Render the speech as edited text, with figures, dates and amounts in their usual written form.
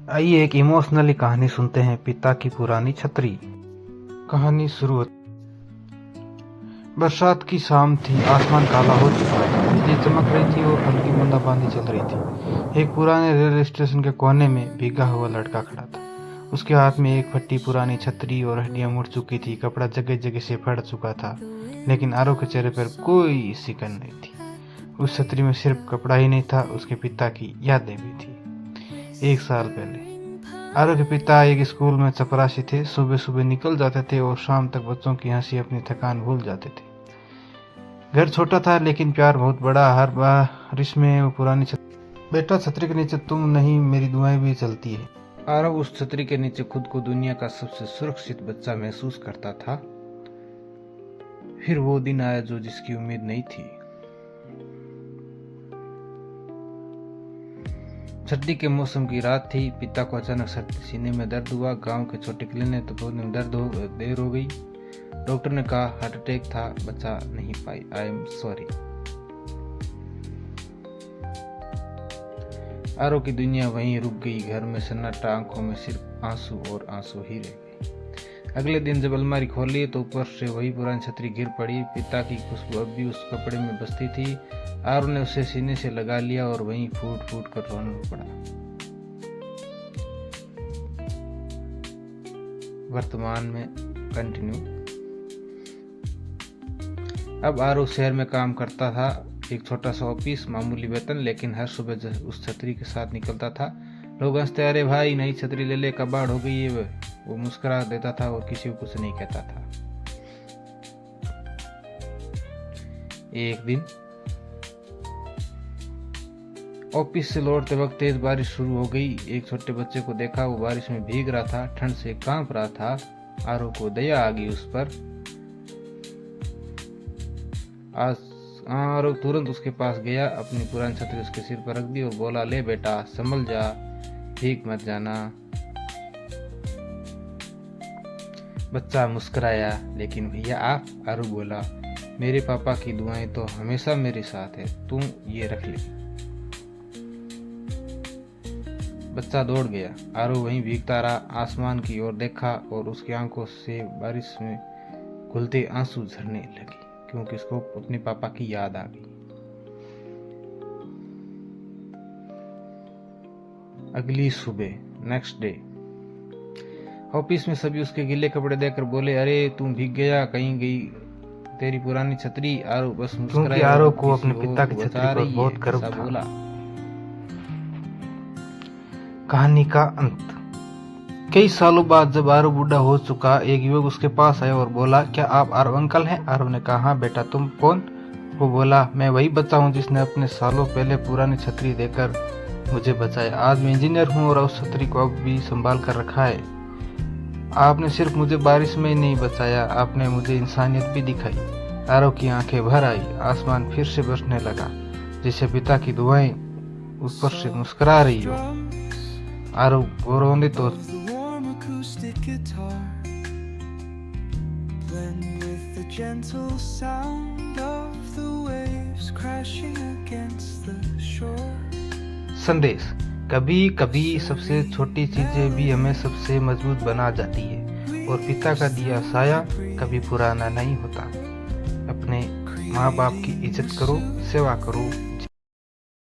आइए एक इमोशनली कहानी सुनते हैं, पिता की पुरानी छतरी। कहानी शुरू होती। बरसात की शाम थी, आसमान काला हो चुका था, बिजली चमक रही थी और हल्की बूंदाबांदी चल रही थी। एक पुराने रेलवे स्टेशन के कोने में भीगा हुआ लड़का खड़ा था। उसके हाथ में एक फटी पुरानी छतरी और हड्डियां मुड़ चुकी थी, कपड़ा जगह जगह से फट चुका था, लेकिन आरव के चेहरे पर कोई सिकन नहीं थी। उस छतरी में सिर्फ कपड़ा ही नहीं था, उसके पिता की यादें भी थी। 1 साल पहले आरव के पिता एक स्कूल में चपरासी थे। सुबह सुबह निकल जाते थे और शाम तक बच्चों की हंसी अपनी थकान भूल जाते थे। घर छोटा था लेकिन प्यार बहुत बड़ा। हर बारिश में वो पुरानी बेटा छतरी के नीचे तुम नहीं, मेरी दुआएं भी चलती है। आरव उस छतरी के नीचे खुद को दुनिया का सबसे सुरक्षित बच्चा महसूस करता था। फिर वो दिन आया जो जिसकी उम्मीद नहीं थी। सर्दी के मौसम की रात थी। पिता को अचानक सर्दी सीने में दर्द हुआ। गांव के छोटे क्लिनिक तो पहुंचने में देर हो गई। डॉक्टर ने कहा हार्ट अटैक था, बचा नहीं पाई। I am sorry. आरव की दुनिया वहीं रुक गई। घर में सन्नाटा, आंखों में सिर्फ आंसू और आंसू ही रह गए। अगले दिन जब अलमारी खोली तो ऊपर से वही पुरानी छतरी गिर पड़ी। पिता की खुशबू अब भी उस कपड़े में बसती थी। आरव ने उसे सीने से लगा लिया और वहीं फूट फूट कर रोने पड़ा। वर्तमान में कंटिन्यू। अब आरव शहर में काम करता था। एक छोटा सा ऑफिस, मामूली वेतन, लेकिन हर सुबह उस छतरी के साथ निकलता था। लोग हंसते, अरे भाई नई छतरी ले ले, कबाड़ हो गई है। वो मुस्कुरा देता था और किसी को कुछ नहीं कहता था। एक दिन ऑफिस से लौटते वक्त तेज बारिश शुरू हो गई। एक छोटे बच्चे को देखा, वो बारिश में भीग रहा था, ठंड से कांप रहा था। आरव को दया आ गई उस पर। आरव तुरंत उसके पास गया, अपनी पुरानी छतरी उसके सिर पर रख दी और बोला, ले बेटा संभल जा, भीग मत जाना। बच्चा मुस्कुराया, लेकिन भैया आप? आरव बोला, मेरे पापा की दुआएं तो हमेशा मेरे साथ है, तुम ये रख ले। बच्चा दौड़ गया। आरव वहीं भीगता रहा, आसमान की ओर देखा और उसकी आंखों से बारिश में घुलते आंसू झरने लगे, क्योंकि उसको अपने पापा की याद आ गई। अगली सुबह, नेक्स्ट डे, ऑफिस में सभी उसके गीले कपड़े देखकर बोले, अरे तुम भीग गया, कहीं गई तेरी पुरानी छतरी? आरव बस मुस्कुराया। आरव को अपने पिता की छतरी पर बहुत गर्व था। बोला। कहानी का अंत। कई सालों बाद जब आरव बूढ़ा हो चुका, एक युवक उसके पास आया और बोला, क्या आप आरव अंकल हैं? आरव ने कहा, हाँ बेटा, तुम कौन? वो बोला, मैं वही बच्चा हूँ जिसने अपने सालों पहले पुरानी छतरी देकर मुझे बचाया। आज मैं इंजीनियर हूँ और उस छतरी को अब भी संभाल कर रखा है। आपने सिर्फ मुझे बारिश में ही नहीं बचाया, आपने मुझे इंसानियत भी दिखाई। आरव की आंखें भर आई। आसमान फिर से बरसने लगा, जैसे पिता की दुआएं ऊपर से मुस्कुरा रही हो। आरव गौरवान्वित तो संदेश। कभी कभी सबसे छोटी चीजें भी हमें सबसे मजबूत बना जाती है, और पिता का दिया साया कभी पुराना नहीं होता। अपने माँ बाप की इज्जत करो, सेवा करो,